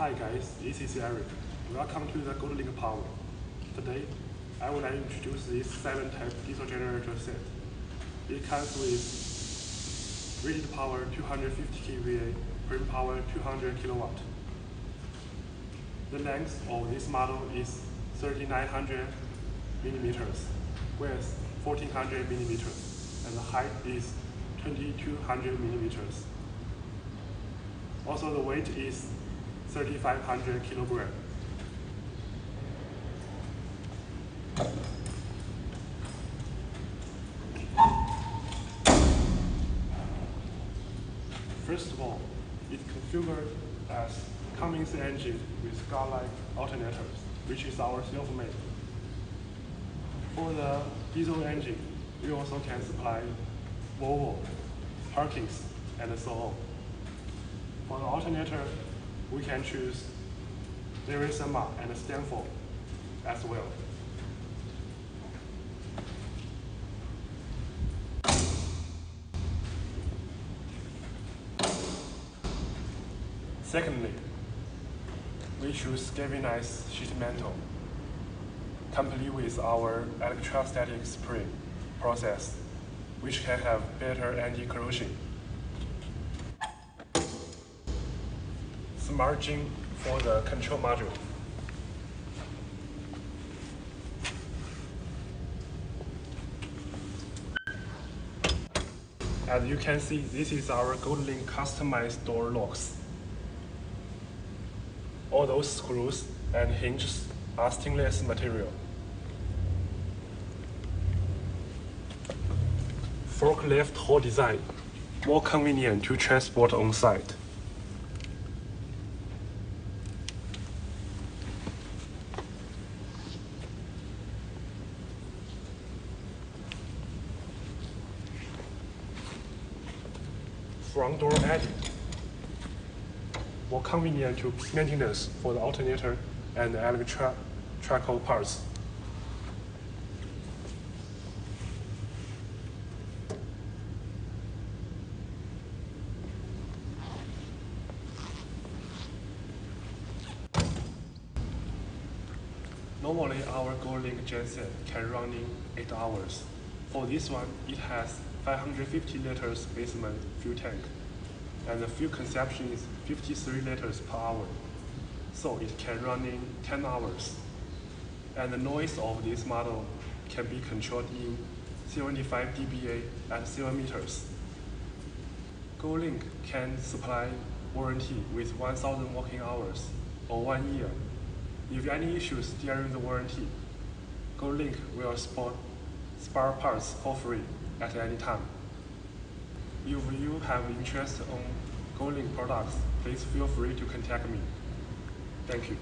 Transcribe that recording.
Hi guys, this is Eric. Welcome to the Goldlink Power. Today, I would like to introduce this 7-type diesel generator set. It comes with rated power 250 kVA, frame power 200 kW. The length of this model is 3900 millimeters, width 1400 millimeters, and the height is 2200 millimeters. Also, the weight is 3,500 kilograms. First of all, it's configured as Cummins engine with Goldlink alternators, which is our self-made. For the diesel engine, we also can supply Volvo, Perkins, and so on. For the alternator, we can choose Arizona and Stanford as well. Secondly, we choose galvanized sheet metal, complete with our electrostatic spring process, which can have better anti-corrosion. Margin for the control module. As you can see, this is our Goldlink customized door locks. All those screws and hinges are stainless material. Forklift hole design, more convenient to transport on site. Front door added, more convenient to maintenance for the alternator and electrical parts. Normally, our Goldlink genset can run in 8 hours. For this one, it has 550 liters basement fuel tank, and the fuel consumption is 53 liters per hour, so it can run in 10 hours. And the noise of this model can be controlled in 75 dBA at 7 meters. Goldlink can supply warranty with 1,000 working hours or 1 year. If any issues during the warranty, Goldlink will support spare parts for free at any time. If you have interest on Goldlink products, please feel free to contact me. Thank you.